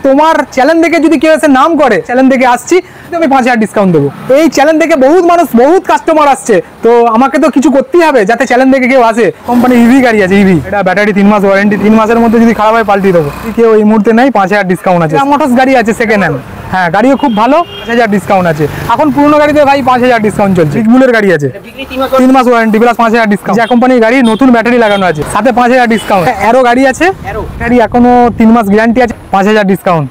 তোমার চ্যানেল থেকে যদি কেউ এসে নাম করে চ্যানেল থেকে আসছি আমি 5000 ডিসকাউন্ট দেবো। এই চ্যানেল থেকে বহুত মানুষ বহুত কাস্টমার আসছে, তো আমাকে তো কিছু করতেই হবে যাতে চ্যানেল থেকে কেউ আসে। কোম্পানি ইভি গাড়ি আছে, ইভি, এটা ব্যাটারি 3 মাস ওয়ারেন্টি, 3 মাসের মধ্যে যদি খারাপ হয় পাল্টিয়ে দেবো। কেউ এই মুহূর্তে নেই 5000 ডিসকাউন্ট আছে। মোটরস গাড়ি আছে সেকেন্ড হ্যান্ড, হ্যাঁ গাড়িও খুব ভালো, 5000 ডিসকাউন্ট আছে। এখন পুরনো গাড়িতে ভাই 5000 ডিসকাউন্ট চলছে। বিগবুলের গাড়ি আছে 3 মাস ওয়ারেন্টি প্লাস 5000 ডিসকাউন্ট। যা কোম্পানির গাড়ি, নতুন ব্যাটারি লাগানো আছে, সাথে 5000 ডিসকাউন্ট। অ্যারো গাড়ি আছে, গাড়ি এখনো 3 মাস গ্যারান্টি আছে, 5000 discount.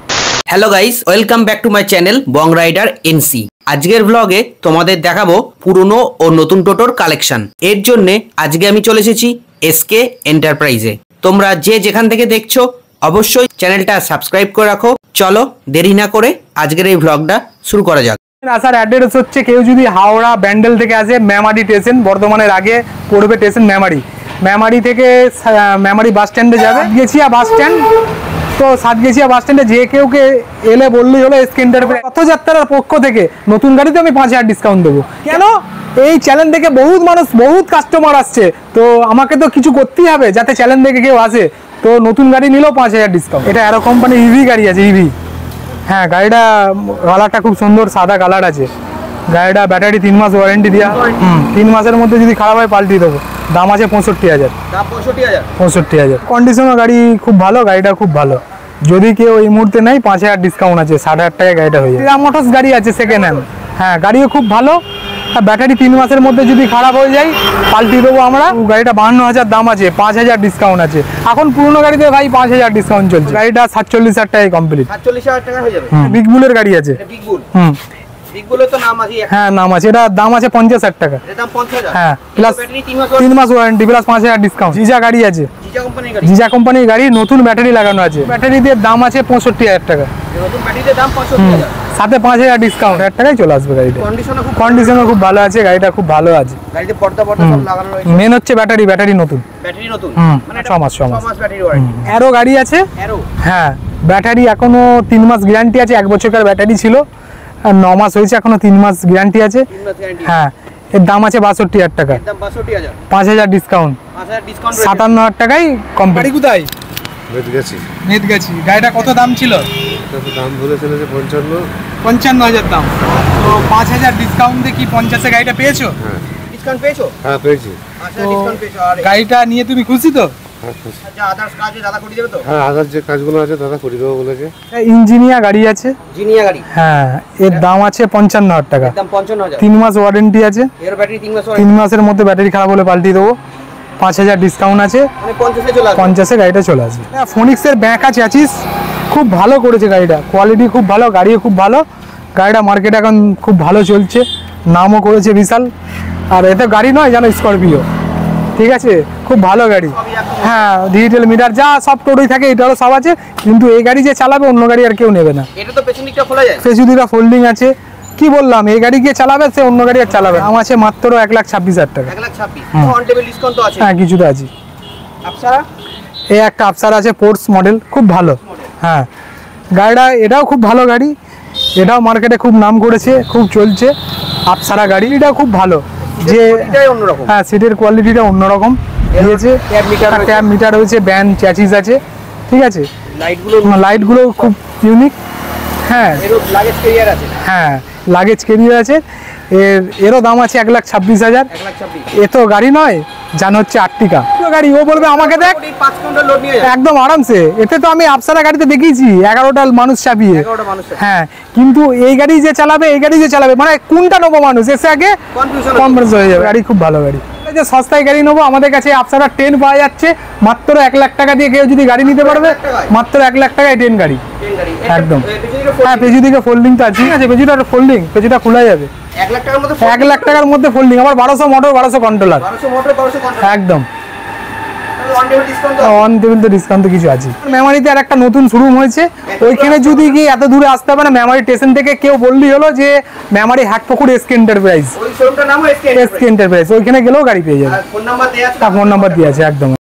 Hello guys, welcome back to my channel Bong rider NC. আজকের ব্লগে তোমাদের দেখাবো পুরনো ও নতুন টোটোর কালেকশন। এর জন্য আজকে আমি চলে এসেছি এসকে এন্টারপ্রাইজে। তোমরা যে যেখান থেকে দেখছো অবশ্যই চ্যানেলটা সাবস্ক্রাইব করে রাখো। চলো দেরি না করে আজকের এই ব্লগটা শুরু করা যাক। আসার অ্যাড্রেস হচ্ছে, কেউ যদি হাওড়া ব্যান্ডেল থেকে আসে, মেমারি স্টেশন, বর্ধমানের আগে পড়বে স্টেশন মেমারি। মেমারি থেকে মেমারি বাস স্ট্যান্ডে যাবে, গেছিয়া বাস স্ট্যান্ড। তো সাতগেছিয়া বাস স্ট্যান্ডে যে কেউকে এলে বললেই হলো এসকে এন্টারপ্রাইজ রথযাত্রার পক্ষ থেকে নতুন গাড়িতে আমি 5000 ডিসকাউন্ট দেবো। কেন? এই চ্যানেল থেকে বহুত মানুষ বহুত কাস্টমার আসছে, তো আমাকে তো কিছু করতেই হবে যাতে চ্যানেল থেকে কেউ আসে। তো নতুন গাড়ি নিলেও 5000 ডিসকাউন্ট। এটা অ্যারো কোম্পানি ইভি গাড়ি আছে, ইভি, হ্যাঁ গাড়িটা কালারটা খুব সুন্দর, সাদা কালার আছে। গাড়িটা ব্যাটারি 3 মাস ওয়ারেন্টি দেওয়া, 3 মাসের মধ্যে যদি খারাপ হয় পাল্টিয়ে দেবো। দাম আছে 65,000। 65,000 কন্ডিশনের গাড়ি, খুব ভালো গাড়িটা, খুব ভালো। যদি কেউ এই মুহূর্তে নেয় 5000 ডিসকাউন্ট আছে, 6000 টাকায় গাড়িটা হয়ে যায়। মোটরস গাড়ি আছে সেকেন্ড হ্যান্ড, হ্যাঁ গাড়িও খুব ভালো। ব্যাটারি 3 মাসের মধ্যে যদি খারাপ হয়ে যায় পাল্টিয়ে দেবো আমরা। গাড়িটা 52,000 দাম আছে, 5000 ডিসকাউন্ট আছে। এখন পুরনো গাড়িতে ভাই 5000 ডিসকাউন্ট চলছে। গাড়িটা 47,000 টাকায় কমপ্লিট। 47,000 টাকা হয়ে যাবে। বিগবুলের গাড়ি আছে, বিগবুলের তো নাম আছে। হ্যাঁ নাম আছে। এটা দাম আছে 50,000 টাকা। এর দাম 50,000। হ্যাঁ প্লাস ব্যাটারি 3 মাস ওয়ারেন্টি প্লাস 5000 ডিসকাউন্ট। জিজা গাড়ি আছে, জিজা কোম্পানির গাড়ি। জিজা কোম্পানির গাড়ি, নতুন ব্যাটারি লাগানো আছে। ব্যাটারিতে দাম আছে 65,000 টাকা। নতুন ব্যাটারিতে দাম 65,000, সাথে 5000 ডিসকাউন্ট, 1000 টাকায় চলে আসবে গাড়িটা। কন্ডিশনও খুব ভালো আছে, গাড়িটা খুব ভালো আছে। গাড়িতে পর্দা সব লাগানো রয়েছে। মেন হচ্ছে ব্যাটারি, ব্যাটারি নতুন, ব্যাটারি নতুন, মানে 6 মাস ব্যাটারি ওয়ারেন্টি। অ্যারো গাড়ি আছে, অ্যারো, হ্যাঁ ব্যাটারি এখনো 3 মাস গ্যারান্টি আছে। 1 বছরের ব্যাটারি ছিল, আর 9 মাস হয়েছে, এখনো 3 মাস গ্যারান্টি আছে। হ্যাঁ এর দাম আছে 62,000 টাকা। এর দাম 62,000, 5000 ডিসকাউন্ট, 5000 ডিসকাউন্ট। 57,000 টাকায় কমপ্লিট। গাড়ি কোথায়? মেদগাছি। গাড়িটা কত দাম ছিল? দাম বলেছিল যে 55,000 দাম। তো 5000 ডিসকাউন্ট দিয়ে কি 50-এ গাড়িটা পেয়েছো? ডিসকাউন্ট পেয়েছো? হ্যাঁ পেয়েছি। আচ্ছা ডিসকাউন্ট পেয়েছো। আর গাড়িটা নিয়ে তুমি খুশি তো? আচ্ছা আদার্স কাজ দাদা করে দেবে তো? হ্যাঁ আদার্স যে কাজগুলো আছে দাদা করে দেবো বলেছে। ইঞ্জিনিয়ার গাড়ি আছে, জিনিয়া গাড়ি, হ্যাঁ এর দাম আছে 55,000 টাকা। এর দাম 55,000। 3 মাস ওয়ারেন্টি আছে। এর ব্যাটারি 3 মাস 3 মাসের মধ্যে ব্যাটারি খারাপ হলে পাল্টিয়ে দেবো। 5000 ডিসকাউন্ট আছে, মানে 50-এ চলে আসবে। 50-এ গাড়িটা চলে আসবে। ফোনিক্সের ব্যাক আছে, চ্যাসিস খুব ভালো করেছে গাড়িটা, কোয়ালিটি খুব ভালো, গাড়িও খুব ভালো। গাড়িটা মার্কেটে এখন খুব ভালো চলছে, নামও করেছে বিশাল। আর এতে গাড়ি নয় জানো, স্করপিও, ঠিক আছে, খুব ভালো গাড়ি। হ্যাঁ ডিজিটাল মিটার যা সব টোটোই থাকে, এটারও সব আছে। কিন্তু এই গাড়ি যে চালাবে অন্য গাড়ি আর কেউ নেবে না। এটা তো পেছন দিকটা খোলা যায়, পেছন দিকটা ফোল্ডিং আছে। কি বললাম, এই গাড়ি গিয়ে চালাবে, সে অন্য গাড়ি আর চালাবে। দাম আছে মাত্র 1,26,000 টাকা। 1,26,000 অন টেবিল ডিসকাউন্ট তো আছে। হ্যাঁ কিছুটা আছে। আফসারা, এই একটা আফসারা আছে, পোর্টস মডেল, খুব ভালো। হ্যাঁ গাড়িটা, এটাও খুব ভালো গাড়ি, এটাও মার্কেটে খুব নাম করেছে, খুব চলছে। আফসারা গাড়ি, এটাও খুব ভালো। যে এটাই অন্যরকম, হ্যাঁ সিটের কোয়ালিটিটা অন্যরকম দিয়েছে। ট্যাব মিটার রয়েছে, ব্যান্ড চ্যাসিস আছে, ঠিক আছে। লাইটগুলো খুব ইউনিক। হ্যাঁ লাগেজ ক্যারিয়ার আছে, হ্যাঁ লাগেজ ক্যারিয়ার আছে। এরও দাম আছে 1,26,000। 1,26,000 এ তো গাড়ি নয়, জান হচ্ছে আর্টিকা গাড়ি। ও বলবে আমাকে দেখ 5 কুইন্টাল লোড নিয়ে যায় একদম আরামসে। এতে তো আমি আফসারা গাড়িতে দেখিয়েছি 11টা মানুষ চাপিয়ে। 11টা মানুষ, হ্যাঁ কিন্তু এই গাড়ি যে চালাবে, এই গাড়ি যে চালাবে, মানে কোনটা নেবো মানুষ এসে আগে কনফিউজ হয়ে যাবে। গাড়ি খুব ভালো গাড়ি। যে সস্তায় গাড়ি নেবো, আমাদের কাছে আফসারা 10 পাওয়া যাচ্ছে মাত্র 1,00,000 টাকা দিয়ে। কেউ যদি গাড়ি নিতে পারবে মাত্র 1,00,000 টাকায় 10 গাড়ি একদম। হ্যাঁ পেছু দিকে ফোল্ডিং তো আছে, ঠিক আছে, পেছুটা ফোল্ডিং, পেছুটা খোলা যাবে। 1,00,000 টাকার মধ্যে ফোল্ডিং, আবার 1200 মোটর, 1200 কন্ট্রোলার, 1200 মোটর, 1200 কন্ট্রোলার একদম। অন টেবিল ডিসকাউন্ট তো অন টেবিল তো ডিসকাউন্ট তো কিছু আছে। মেমারিতে আর একটা নতুন শোরুম হয়েছে, ওইখানে যদি কি এত দূরে আসতে হবে না, মেমারি স্টেশন থেকে কেউ বললেই হলো যে মেমারি হাটপুকুর এসকে এন্টারপ্রাইজ, ওই শোরুমটার নাম এসকে এন্টারপ্রাইজ। ওইখানে গেলেও গাড়ি পেয়ে যাবে। ফোন নাম্বার দেয়া আছে, ফোন নাম্বার দিয়ে আছে একদম।